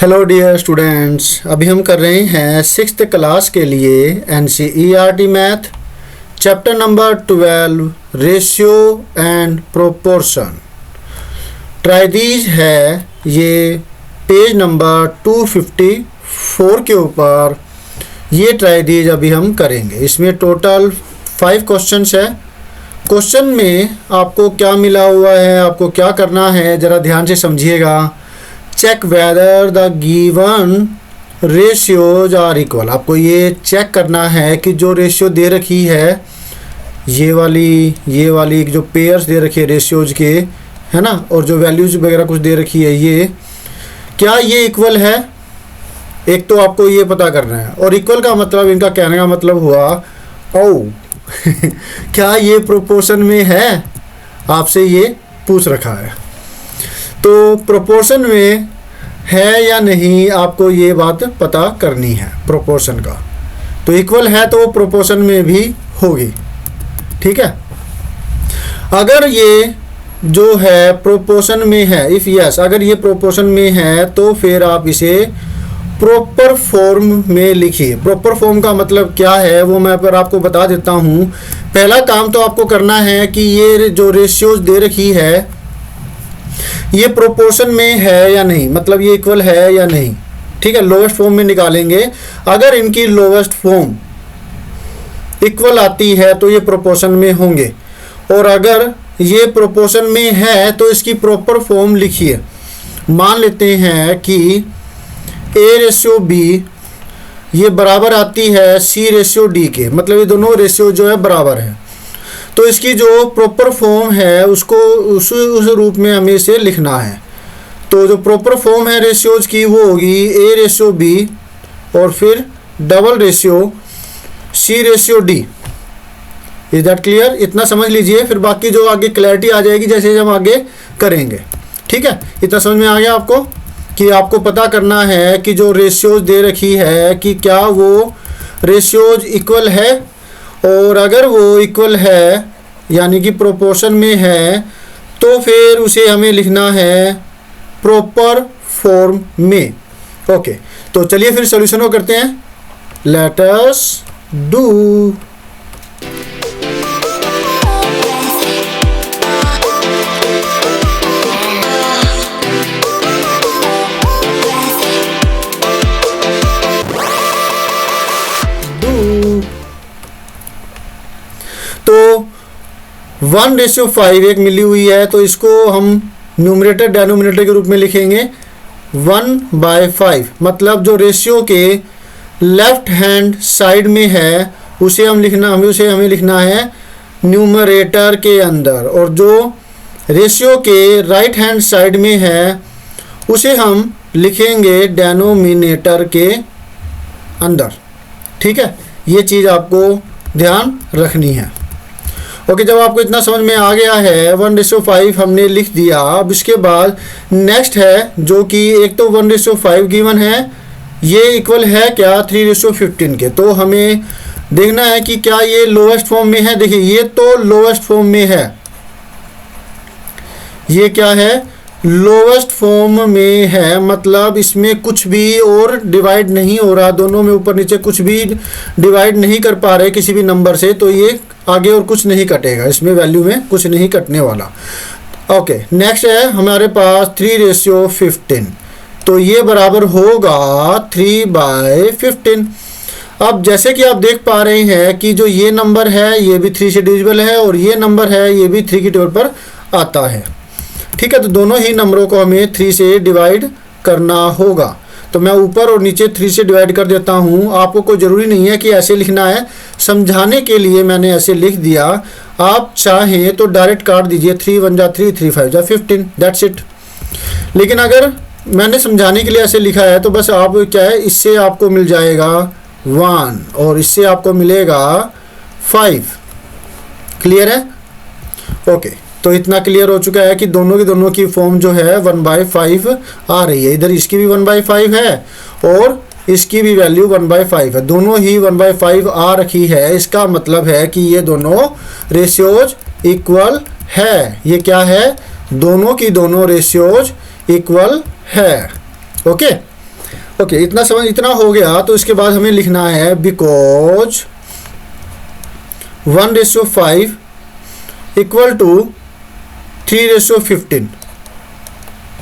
Hello dear students, अभी हम कर रहे हैं 6th क्लास के लिए NCERT math chapter number 12 ratio and proportion. Try these है ये पेज नंबर 254 के ऊपर ये ट्राई दीज अभी हम करेंगे। इसमें टोटल 5 क्वेश्चंस है। क्वेश्चन में आपको क्या मिला हुआ है, आपको क्या करना है, ज़रा ध्यान से समझिएगा। Check whether the given ratios are equal. आपको ये चेक करना है कि जो रेशियो दे रखी है, ये वाली जो पेयर्स दे रखी है रेशियोज के, है ना, और जो वैल्यूज वगैरह कुछ दे रखी है, ये क्या ये इक्वल है। एक तो आपको ये पता करना है, और इक्वल का मतलब, इनका कहने का मतलब हुआ क्या ये प्रोपोर्शन में है, आपसे ये पूछ रखा है। तो प्रोपोर्शन में है या नहीं, आपको ये बात पता करनी है प्रोपोर्शन का। तो इक्वल है तो प्रोपोर्शन में भी होगी, ठीक है। अगर ये जो है प्रोपोर्शन में है, इफ़ यस, अगर ये प्रोपोर्शन में है तो फिर आप इसे प्रॉपर फॉर्म में लिखिए। प्रॉपर फॉर्म का मतलब क्या है वो मैं पर आपको बता देता हूँ। पहला काम तो आपको करना है कि ये जो रेशियोज दे रखी है ये प्रोपोर्शन में है या नहीं, मतलब ये इक्वल है या नहीं, ठीक है। लोवेस्ट फॉर्म में निकालेंगे। अगर इनकी लोवेस्ट फॉर्म इक्वल आती है तो ये प्रोपोर्शन में होंगे, और अगर ये प्रोपोर्शन में है तो इसकी प्रॉपर फॉर्म लिखिए। मान लेते हैं कि A रेशियो B ये बराबर आती है C रेशियो D के, मतलब ये दोनों रेशियो जो है बराबर है। तो इसकी जो प्रॉपर फॉर्म है उसको उस रूप में हमें इसे लिखना है। तो जो प्रॉपर फॉर्म है रेशियोज की वो होगी A रेशियो B और फिर double ratio C ratio D। Is that clear? इतना समझ लीजिए, फिर बाकी जो आगे क्लैरिटी आ जाएगी जैसे हम आगे करेंगे, ठीक है। इतना समझ में आ गया आपको कि आपको पता करना है कि जो रेशियोज दे रखी है कि क्या वो रेशियोज इक्वल है, और अगर वो इक्वल है यानी कि प्रोपोर्शन में है तो फिर उसे हमें लिखना है प्रॉपर फॉर्म में। ओके, तो चलिए फिर सॉल्यूशन को करते हैं। Let us do. तो 1:5 एक मिली हुई है, तो इसको हम न्यूमरेटर डेनोमिनेटर के रूप में लिखेंगे 1/5। मतलब जो रेशियो के लेफ्ट हैंड साइड में है उसे हमें लिखना है न्यूमरेटर के अंदर, और जो रेशियो के राइट हैंड साइड में है उसे हम लिखेंगे डेनोमिनेटर के अंदर, ठीक है। ये चीज़ आपको ध्यान रखनी है। ओके, जब आपको इतना समझ में आ गया है 1:5 हमने लिख दिया। अब इसके बाद नेक्स्ट है जो कि एक तो 1:5 गिवन है, ये इक्वल है क्या 3:15 के। तो हमें देखना है कि क्या ये लोवेस्ट फॉर्म में है। देखिए ये तो लोवेस्ट फॉर्म में है, ये क्या है, लोवेस्ट फॉर्म में है, मतलब इसमें कुछ भी और डिवाइड नहीं हो रहा, दोनों में ऊपर नीचे कुछ भी डिवाइड नहीं कर पा रहे किसी भी नंबर से, तो ये आगे और कुछ नहीं कटेगा, इसमें वैल्यू में कुछ नहीं कटने वाला। ओके, नेक्स्ट है हमारे पास 3:15, तो ये बराबर होगा 3/15। अब जैसे कि आप देख पा रहे हैं कि जो ये नंबर है ये भी 3 से डिविजिबल है, और ये नंबर है ये भी 3 की टेबल पर आता है, ठीक है। तो दोनों ही नंबरों को हमें 3 से डिवाइड करना होगा। तो मैं ऊपर और नीचे 3 से डिवाइड कर देता हूँ। आपको कोई ज़रूरी नहीं है कि ऐसे लिखना है, समझाने के लिए मैंने ऐसे लिख दिया। आप चाहें तो डायरेक्ट काट दीजिए, 3 1 जा 3, 3 5 जा 15, दैट्स इट। लेकिन अगर मैंने समझाने के लिए ऐसे लिखा है तो बस आप क्या है, इससे आपको मिल जाएगा 1 और इससे आपको मिलेगा 5। क्लियर है? ओके, तो इतना क्लियर हो चुका है कि दोनों की फॉर्म जो है 1/5 आ रही है। इधर इसकी भी 1/5 है और इसकी भी वैल्यू 1/5 है, दोनों ही 1/5 आ रखी है। इसका मतलब है कि ये दोनों रेशियोज इक्वल है। ये क्या है, दोनों की दोनों रेशियोज इक्वल है। ओके, ओके, इतना हो गया। तो इसके बाद हमें लिखना है बिकॉज 1:5 इक्वल टू 3:15।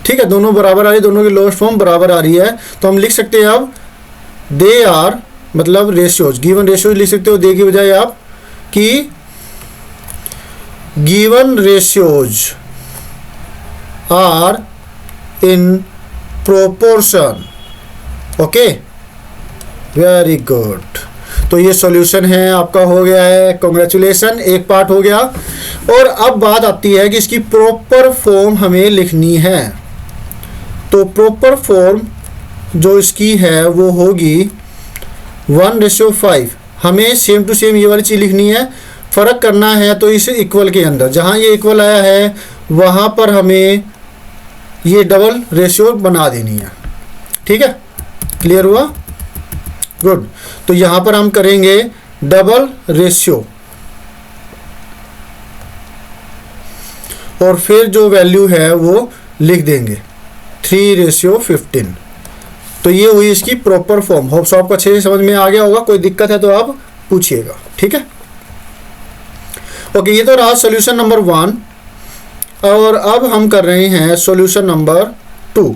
ठीक है, दोनों बराबर आ रही है, दोनों की लोएस्ट फॉर्म बराबर आ रही है। तो हम लिख सकते हैं अब दे आर, मतलब रेशियोज, गिवन रेशियोज लिख सकते हो दे की बजाय आप, कि given ratios are in proportion. Okay, very good. तो ये सॉल्यूशन है आपका, हो गया है, कॉन्ग्रेचुलेसन, एक पार्ट हो गया। और अब बात आती है कि इसकी प्रॉपर फॉर्म हमें लिखनी है। तो प्रॉपर फॉर्म जो इसकी है वो होगी 1:5। हमें सेम टू सेम ये वाली चीज़ लिखनी है, फ़र्क करना है तो इस इक्वल के अंदर, जहाँ ये इक्वल आया है वहाँ पर हमें ये डबल रेशियो बना देनी है। ठीक है, क्लियर हुआ? गुड। तो यहाँ पर हम करेंगे डबल रेशियो और फिर जो वैल्यू है वो लिख देंगे 3:15। तो ये हुई इसकी प्रॉपर फॉर्म। होप सो आपको अच्छे से समझ में आ गया होगा। कोई दिक्कत है तो आप पूछिएगा। ठीक है, ओके, ये तो रहा सॉल्यूशन नंबर 1। और अब हम कर रहे हैं सॉल्यूशन नंबर 2।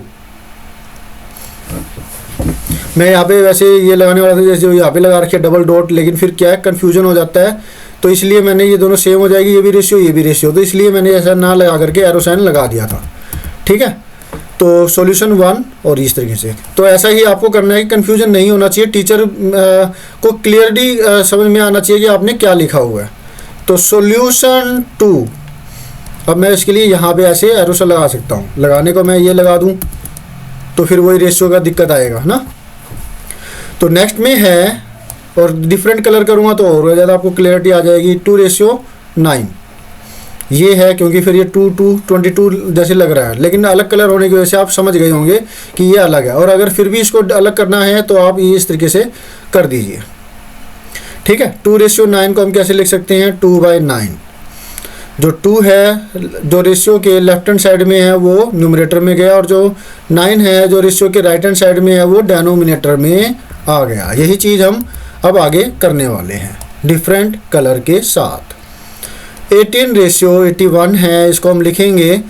मैं यहाँ पे वैसे ये लगाने वाला था जैसे यहाँ पे लगा रखिए डबल डॉट, लेकिन फिर क्या है कन्फ्यूजन हो जाता है, तो इसलिए मैंने ये दोनों सेम हो जाएगी, ये भी रेशियो ये भी रेशियो, तो इसलिए मैंने ऐसा ना लगा करके एरो साइन लगा दिया था। ठीक है, तो सॉल्यूशन 1 और इस तरीके से। तो ऐसा ही आपको करना है कि कन्फ्यूजन नहीं होना चाहिए, टीचर को क्लियरली समझ में आना चाहिए कि आपने क्या लिखा हुआ है। तो सॉल्यूशन 2, अब मैं इसके लिए यहाँ पे ऐसे एरो से लगा सकता हूँ, लगाने को मैं ये लगा दूँ तो फिर वही रेशियो का दिक्कत आएगा ना। तो नेक्स्ट में है, और डिफरेंट कलर करूँगा तो और ज़्यादा आपको क्लियरिटी आ जाएगी, 2:9 ये है, क्योंकि फिर ये 22 जैसे लग रहा है, लेकिन अलग कलर होने की वजह से आप समझ गए होंगे कि ये अलग है। और अगर फिर भी इसको अलग करना है तो आप ये इस तरीके से कर दीजिए। ठीक है, 2:9 को हम कैसे लिख सकते हैं, 2/9। जो 2 है जो रेशियो के लेफ्ट हैंड साइड में है वो न्यूमरेटर में गया, और जो 9 है जो रेशियो के राइट हैंड साइड में है वो डेनोमिनेटर में आ गया। यही चीज़ हम अब आगे करने वाले हैं डिफरेंट कलर के साथ। 18:81 है, इसको हम लिखेंगे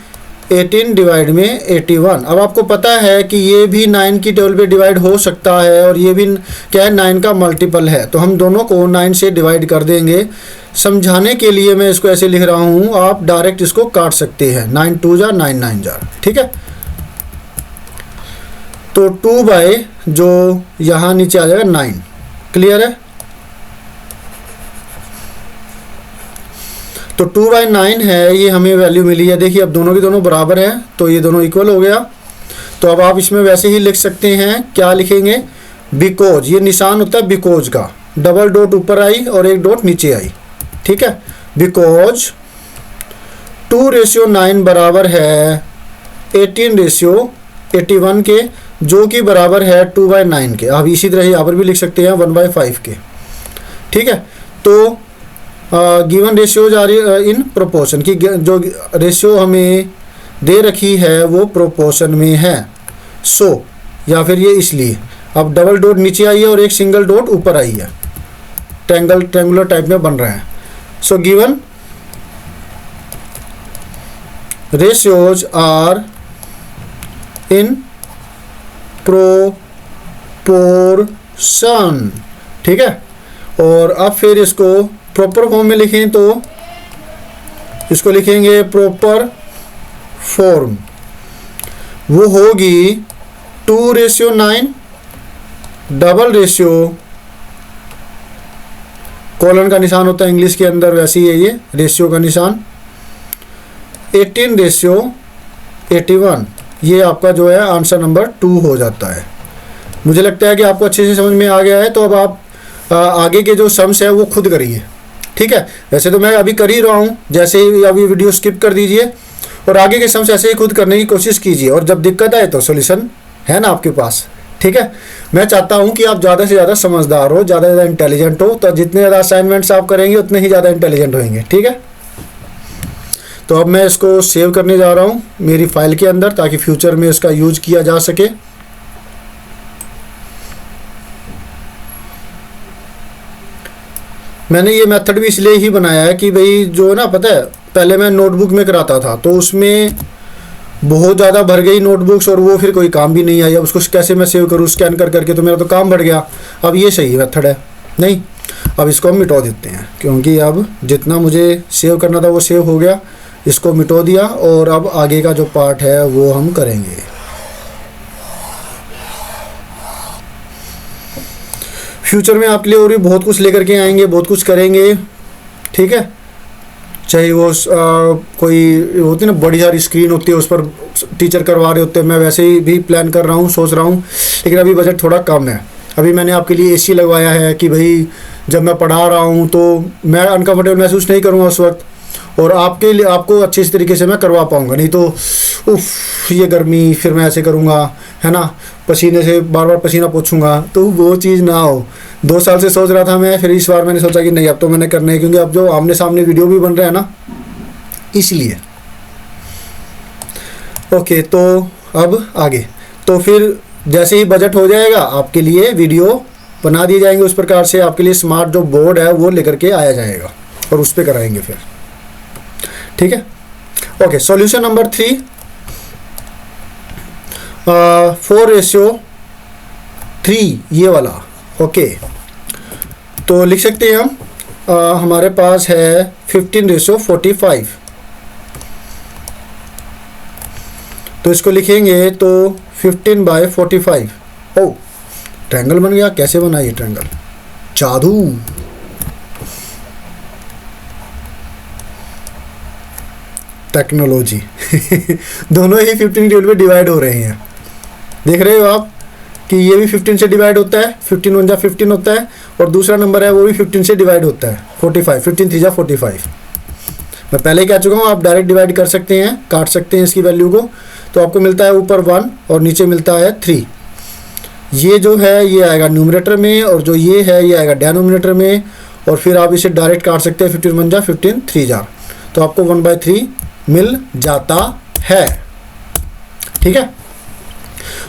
18 डिवाइड में 81। अब आपको पता है कि ये भी 9 की टेबल पे डिवाइड हो सकता है, और ये भी क्या है 9 का मल्टीपल है, तो हम दोनों को 9 से डिवाइड कर देंगे। समझाने के लिए मैं इसको ऐसे लिख रहा हूँ, आप डायरेक्ट इसको काट सकते हैं, 9 2 जा 9 9 जा। ठीक है, तो 2 बाय जो यहाँ नीचे आ जाएगा 9। क्लियर है? तो 2/9 है, ये हमें वैल्यू मिली है। देखिए अब दोनों की दोनों बराबर है, तो ये दोनों इक्वल हो गया। तो अब आप इसमें वैसे ही लिख सकते हैं, क्या लिखेंगे, बिकॉज, ये निशान होता है बिकॉज का, डबल डॉट ऊपर आई और एक डॉट नीचे आई। ठीक है, बिकॉज 2:9 बराबर है 18:81 के, जो कि बराबर है 2/9 के। आप इसी तरह यहाँ पर भी लिख सकते हैं 1/5 के। ठीक है, तो given ratios are in proportion, की जो रेशियो हमें दे रखी है वो प्रोपोर्शन में है। सो या फिर ये इसलिए, अब डबल डॉट नीचे आई है और एक सिंगल डॉट ऊपर आई है, ट्रायंगुलर टाइप में बन रहा है। So given ratios are in proportion. ठीक है, और अब फिर इसको प्रॉपर फॉर्म में लिखें तो इसको लिखेंगे प्रॉपर फॉर्म, वो होगी 2:9 डबल रेशियो, कॉलन का निशान होता है इंग्लिश के अंदर, वैसे ही है ये रेशियो का निशान, 18:81। ये आपका जो है आंसर नंबर 2 हो जाता है। मुझे लगता है कि आपको अच्छे से समझ में आ गया है। तो अब आप आगे के जो सम्स है वो खुद करिए। ठीक है, वैसे तो मैं अभी कर ही रहा हूँ, जैसे ही अभी वीडियो स्किप कर दीजिए और आगे के सम्स ऐसे ही खुद करने की कोशिश कीजिए, और जब दिक्कत आए तो सॉल्यूशन है ना आपके पास। ठीक है, मैं चाहता हूँ कि आप ज़्यादा से ज़्यादा समझदार हो, ज़्यादा से ज़्यादा इंटेलिजेंट हो, तो जितने ज़्यादा असाइनमेंट्स आप करेंगे उतने ही ज़्यादा इंटेलिजेंट होंगे। ठीक है, तो अब मैं इसको सेव करने जा रहा हूँ मेरी फाइल के अंदर, ताकि फ्यूचर में इसका यूज किया जा सके। मैंने ये मेथड भी इसलिए ही बनाया है कि भाई जो है ना, पता है पहले मैं नोटबुक में कराता था तो उसमें बहुत ज़्यादा भर गई नोटबुक्स और वो फिर कोई काम भी नहीं आई। अब उसको कैसे मैं सेव करूँ स्कैन कर करके, तो मेरा तो काम बढ़ गया। अब ये सही मेथड है नहीं, अब इसको हम मिटा देते हैं क्योंकि अब जितना मुझे सेव करना था वो सेव हो गया। इसको मिटा दिया और अब आगे का जो पार्ट है वो हम करेंगे। फ्यूचर में आपके लिए और भी बहुत कुछ लेकर के आएंगे, बहुत कुछ करेंगे, ठीक है। चाहे वो कोई होती है ना बड़ी सारी स्क्रीन होती है उस पर टीचर करवा रहे होते हैं, मैं वैसे ही भी प्लान कर रहा हूँ, सोच रहा हूँ, लेकिन अभी बजट थोड़ा कम है। अभी मैंने आपके लिए एसी लगवाया है कि भाई जब मैं पढ़ा रहा हूँ तो मैं अनकंफर्टेबल महसूस नहीं करूँगा उस वक्त, और आपके लिए आपको अच्छे इस तरीके से मैं करवा पाऊँगा। नहीं तो उफ ये गर्मी, फिर मैं ऐसे करूँगा, है ना, पसीने से बार बार पसीना पोंछूंगा, तो वो चीज़ ना हो। 2 साल से सोच रहा था मैं, फिर इस बार मैंने सोचा कि नहीं अब तो मैंने करना है, क्योंकि अब जो आमने सामने वीडियो भी बन रहा है ना, इसलिए। ओके, तो अब आगे तो फिर जैसे ही बजट हो जाएगा आपके लिए वीडियो बना दिए जाएंगे, उस प्रकार से आपके लिए स्मार्ट जो बोर्ड है वो लेकर के आया जाएगा और उस पर कराएंगे फिर, ठीक है। ओके, सॉल्यूशन नंबर 3, 4:3 ये वाला। ओके, तो लिख सकते हैं हम हमारे पास है 15:45, तो इसको लिखेंगे तो 15/45। ओ ट्रायंगल बन गया। कैसे बना ये ट्रायंगल? जादू। टेक्नोलॉजी दोनों ही 15 टेबल पे डिवाइड हो रहे हैं। देख रहे हो आप कि ये भी 15 से डिवाइड होता है, 15 1 जा 15 होता है, और दूसरा नंबर है वो भी 15 से डिवाइड होता है 45, 15 3 जा 45। मैं पहले ही कह चुका हूँ, आप डायरेक्ट डिवाइड कर सकते हैं, काट सकते हैं इसकी वैल्यू को, तो आपको मिलता है ऊपर 1 और नीचे मिलता है 3। ये जो है ये आएगा न्यूमरेटर में और जो ये है ये आएगा डिनोमिनेटर में, और फिर आप इसे डायरेक्ट काट सकते हैं 15 1 जा 15 3 जा, तो आपको 1/3 मिल जाता है, ठीक है।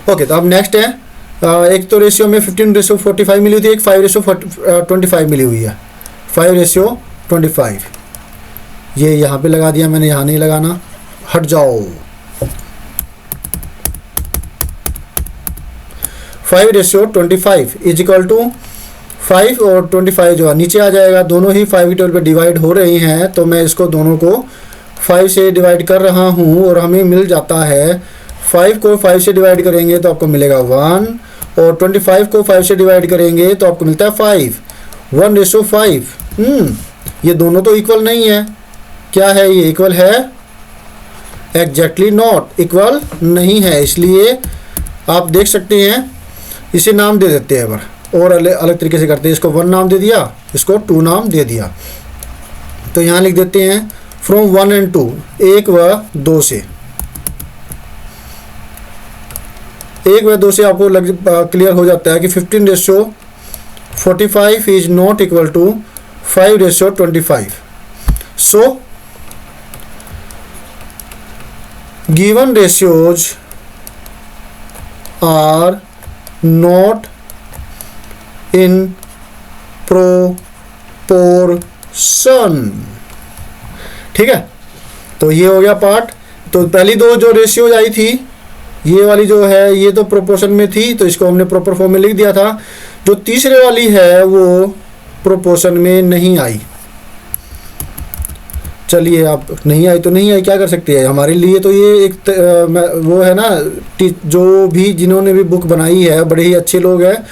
ओके, तो अब नेक्स्ट है एक तो रेशियो में 15:45 मिली थी, एक 5:25 मिली हुई है। 5:25 ये यहाँ पे लगा दिया मैंने, यहाँ नहीं लगाना, हट जाओ। 5:25 इज इक्वल टू 5 और 25 जो है नीचे आ जाएगा। दोनों ही 5 की टेबल पे डिवाइड हो रही हैं, तो मैं इसको दोनों को 5 से डिवाइड कर रहा हूँ और हमें मिल जाता है 5 को 5 से डिवाइड करेंगे तो आपको मिलेगा 1, और 25 को 5 से डिवाइड करेंगे तो आपको मिलता है 5। 1:5। ये दोनों तो इक्वल नहीं है। क्या है ये? इक्वल है? एग्जैक्टली नॉट, इक्वल नहीं है। इसलिए आप देख सकते हैं, इसे नाम दे देते हैं और अलग तरीके से करते हैं। इसको 1 नाम दे दिया, इसको 2 नाम दे दिया। तो यहाँ लिख देते हैं फ्रॉम 1 and 2, 1 व 2 से। 1 व 2 से आपको क्लियर हो जाता है कि 15:45 is not equal to 5:25। So given ratios are not in proportion, ठीक है। तो ये हो गया पार्ट। तो पहली दो जो रेशियोज आई थी, ये वाली जो है ये तो प्रोपोर्शन में थी, तो इसको हमने प्रॉपर फॉर्म में लिख दिया था। जो तीसरे वाली है वो प्रोपोर्शन में नहीं आई। चलिए, आप नहीं आई तो नहीं आई, क्या कर सकते हैं। हमारे लिए तो ये एक वो है ना, जो भी जिन्होंने भी बुक बनाई है बड़े ही अच्छे लोग हैं,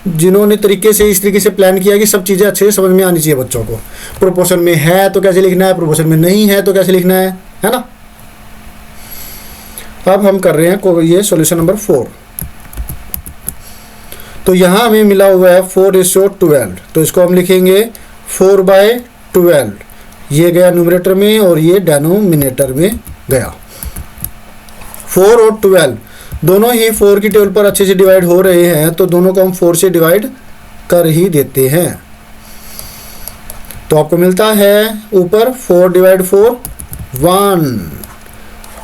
जिन्होंने तरीके से इस तरीके से प्लान किया कि सब चीज़ें अच्छे से समझ में आनी चाहिए बच्चों को। प्रोपोर्शन में है तो कैसे लिखना है, प्रोपोर्शन में नहीं है तो कैसे लिखना है ना। अब हम कर रहे हैं ये सॉल्यूशन नंबर 4। तो यहाँ हमें मिला हुआ है 4:12, तो इसको हम लिखेंगे 4/12। ये गया न्यूमरेटर में और ये डिनोमिनेटर में गया। 4 और 12 दोनों ही 4 की टेबल पर अच्छे से डिवाइड हो रहे हैं, तो दोनों को हम 4 से डिवाइड कर ही देते हैं। तो आपको मिलता है ऊपर 4/4 1,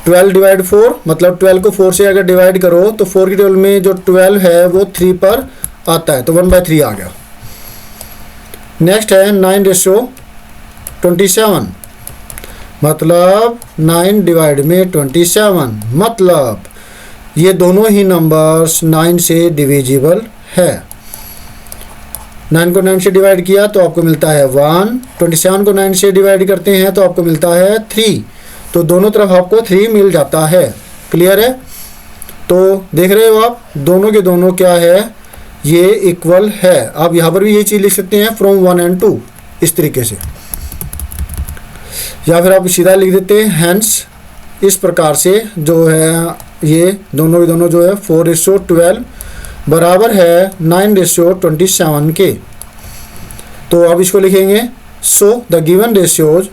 12/4 मतलब 12 को 4 से अगर डिवाइड करो तो 4 की टेबल में जो 12 है वो 3 पर आता है, तो 1/3 आ गया। नेक्स्ट है 9:27, मतलब 9 डिवाइड में 27, मतलब ये दोनों ही नंबर्स 9 से डिविजिबल है। 9 को 9 से डिवाइड किया तो आपको मिलता है 1, 27 को 9 से डिवाइड करते हैं तो आपको मिलता है 3, तो दोनों तरफ आपको 3 मिल जाता है। क्लियर है? तो देख रहे हो आप, दोनों के दोनों क्या है, ये इक्वल है। आप यहाँ पर भी ये चीज़ लिख सकते हैं फ्रॉम 1 and 2 इस तरीके से, या फिर आप सीधा लिख देते हैं हैंस। इस प्रकार से जो है ये दोनों के दोनों जो है 4:12 बराबर है 9:27 के। तो अब इसको लिखेंगे, so the given ratios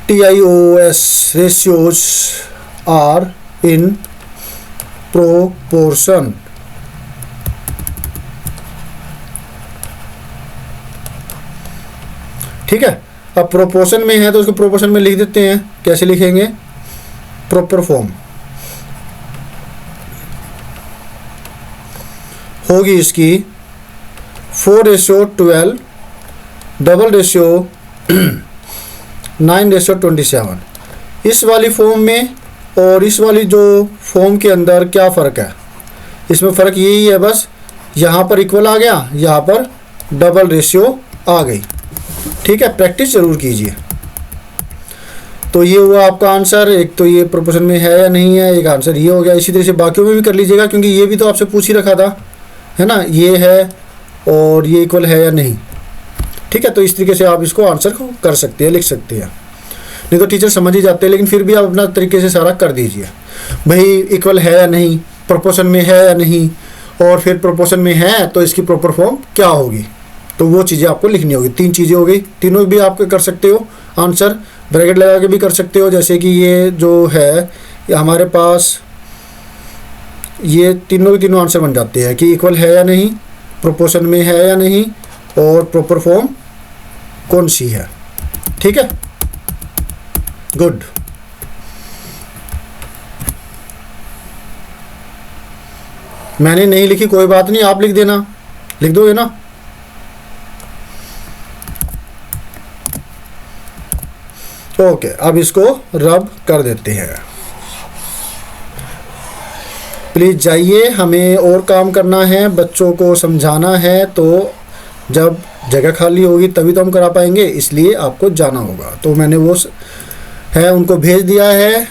TIOS ratios are in proportion। ठीक है, अब प्रोपोर्शन में है तो उसको प्रोपोर्शन में लिख देते हैं। कैसे लिखेंगे? प्रॉपर फॉर्म होगी इसकी 4:12 डबल रेशियो 9:27। इस वाली फॉर्म में और इस वाली जो फॉर्म के अंदर क्या फ़र्क है? इसमें फ़र्क यही है बस, यहाँ पर इक्वल आ गया, यहाँ पर डबल रेशियो आ गई। ठीक है, प्रैक्टिस ज़रूर कीजिए। तो ये हुआ आपका आंसर। एक तो ये प्रोपोर्शन में है या नहीं है, एक आंसर ये हो गया। इसी तरह से बाकियों में भी कर लीजिएगा, क्योंकि ये भी तो आपसे पूछ ही रखा था, है ना, ये है और ये इक्वल है या नहीं। ठीक है, तो इस तरीके से आप इसको आंसर को कर सकते हैं, लिख सकते हैं। नहीं तो टीचर समझ ही जाते हैं, लेकिन फिर भी आप अपना तरीके से सारा कर दीजिए। भाई इक्वल है या नहीं, प्रोपोर्शन में है या नहीं, और फिर प्रोपोर्शन में है तो इसकी प्रॉपर फॉर्म क्या होगी, तो वो चीज़ें आपको लिखनी होगी। 3 चीज़ें हो गई, तीनों भी आप कर सकते हो आंसर, ब्रैकेट लगा के भी कर सकते हो। जैसे कि ये जो है ये हमारे पास ये तीनों के तीनों आंसर बन जाते हैं कि इक्वल है या नहीं, प्रोपोर्शन में है या नहीं, और प्रॉपर फॉर्म कौन सी है। ठीक है, गुड। मैंने नहीं लिखी कोई बात नहीं, आप लिख देना, लिख दोगे ना। ओके, अब इसको रब कर देते हैं। प्लीज़ जाइए, हमें और काम करना है, बच्चों को समझाना है। तो जब जगह खाली होगी तभी तो हम करा पाएंगे, इसलिए आपको जाना होगा। तो मैंने वो है उनको भेज दिया है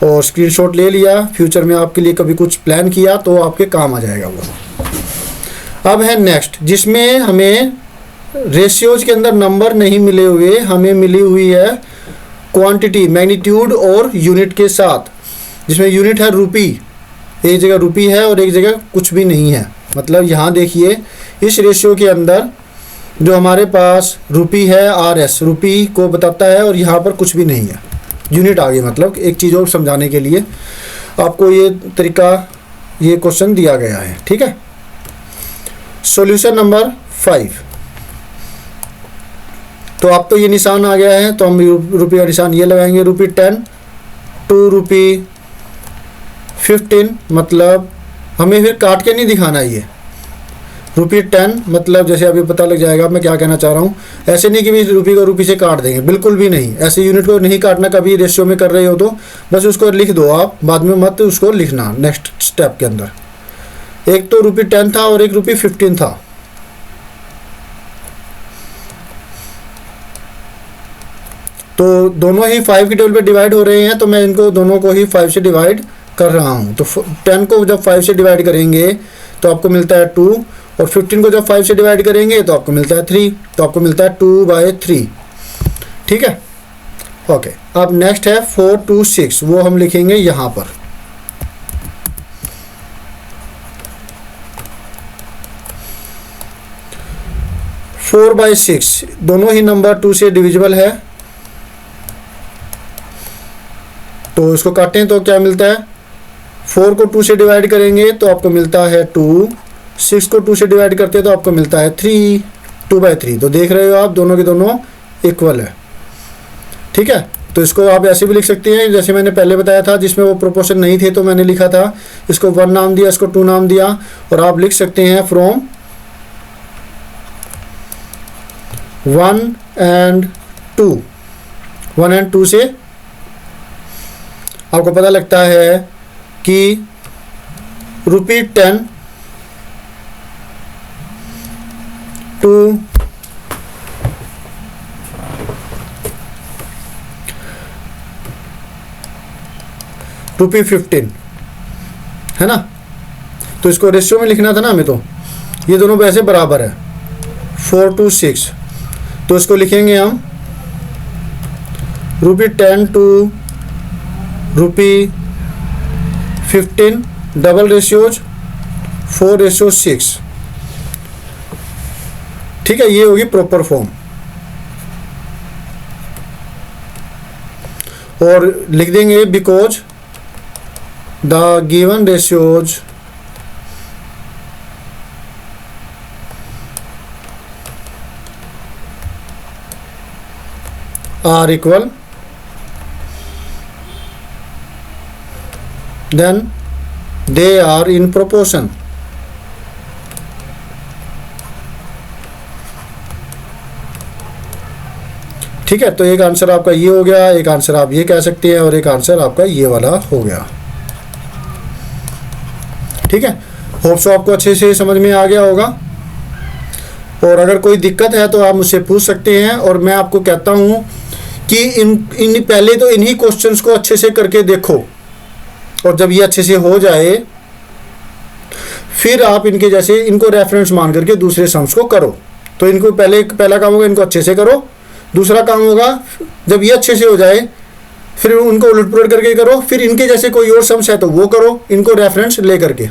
और स्क्रीनशॉट ले लिया। फ्यूचर में आपके लिए कभी कुछ प्लान किया तो आपके काम आ जाएगा वो। अब है नेक्स्ट, जिसमें हमें रेशियोज के अंदर नंबर नहीं मिले हुए, हमें मिली हुई है क्वांटिटी, मैग्नीट्यूड और यूनिट के साथ। जिसमें यूनिट है रुपी, एक जगह रुपी है और एक जगह कुछ भी नहीं है। मतलब यहाँ देखिए, इस रेशियो के अंदर जो हमारे पास रुपी है, RS रुपी को बताता है, और यहाँ पर कुछ भी नहीं है, यूनिट आ गई। मतलब एक चीज़ और समझाने के लिए आपको ये तरीका, ये क्वेश्चन दिया गया है। ठीक है, सॉल्यूशन नंबर 5। तो अब तो ये निशान आ गया है, तो हम रुपये का निशान ये लगाएंगे, ₹10, ₹15, मतलब हमें फिर काट के नहीं दिखाना। ये ₹10 मतलब जैसे अभी पता लग जाएगा मैं क्या कहना चाह रहा हूँ। ऐसे नहीं कि भी रुपये को रुपये से काट देंगे, बिल्कुल भी नहीं। ऐसे यूनिट को नहीं काटना, कभी रेशियो में कर रहे हो तो बस उसको लिख दो आप, बाद में मत उसको लिखना नेक्स्ट स्टेप के अंदर। एक तो ₹10 था और एक ₹15 था। तो दोनों ही 5 के टेबल पे डिवाइड हो रहे हैं, तो मैं इनको दोनों को ही 5 से डिवाइड कर रहा हूँ। तो 10 को जब 5 से डिवाइड करेंगे तो आपको मिलता है 2, और 15 को जब 5 से डिवाइड करेंगे तो आपको मिलता है 3, तो आपको मिलता है 2/3। ठीक है, ओके। अब नेक्स्ट है 4 to 6, वो हम लिखेंगे यहाँ पर। फोर बाई 6 दोनों ही नंबर 2 से डिविजिबल है, तो इसको काटें तो क्या मिलता है, 4 को 2 से डिवाइड करेंगे तो आपको मिलता है 2, 6 को 2 से डिवाइड करते हैं तो आपको मिलता है 3, 2/3। तो देख रहे हो आप, दोनों के दोनों इक्वल है। ठीक है, तो इसको आप ऐसे भी लिख सकते हैं जैसे मैंने पहले बताया था, जिसमें वो प्रोपोर्शन नहीं थे तो मैंने लिखा था, इसको 1 नाम दिया, इसको 2 नाम दिया, और आप लिख सकते हैं फ्रॉम 1 and 2, 1 and 2 से आपको पता लगता है कि ₹10 to ₹15 है ना। तो इसको रेशियो में लिखना था ना हमें, तो ये दोनों वैसे बराबर है 4 to 6, तो इसको लिखेंगे हम ₹10 to ₹15, डबल रेशियोज 4:6। ठीक है, ये होगी प्रॉपर फॉर्म। और लिख देंगे because the given ratios are equal, then they are in proportion। ठीक है, तो एक आंसर आपका ये हो गया, एक आंसर आप ये कह सकते हैं, और एक आंसर आपका ये वाला हो गया। ठीक है, होप सो आपको अच्छे से समझ में आ गया होगा। और अगर कोई दिक्कत है तो आप मुझसे पूछ सकते हैं, और मैं आपको कहता हूं कि इन पहले तो इन्हीं क्वेश्चंस को अच्छे से करके देखो, और जब ये अच्छे से हो जाए फिर आप इनके जैसे इनको रेफरेंस मान करके दूसरे सम्स को करो। तो इनको पहला काम होगा, इनको अच्छे से करो। दूसरा काम होगा, जब ये अच्छे से हो जाए फिर उनको उलट पुलट करके करो, फिर इनके जैसे कोई और सम्स है तो वो करो, इनको रेफरेंस ले करके,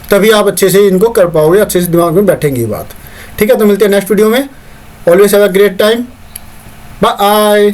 तभी आप अच्छे से इनको कर पाओगे, अच्छे से दिमाग में बैठेंगी ये बात। ठीक है, तो मिलते हैं नेक्स्ट वीडियो में। Always have a great time, bye.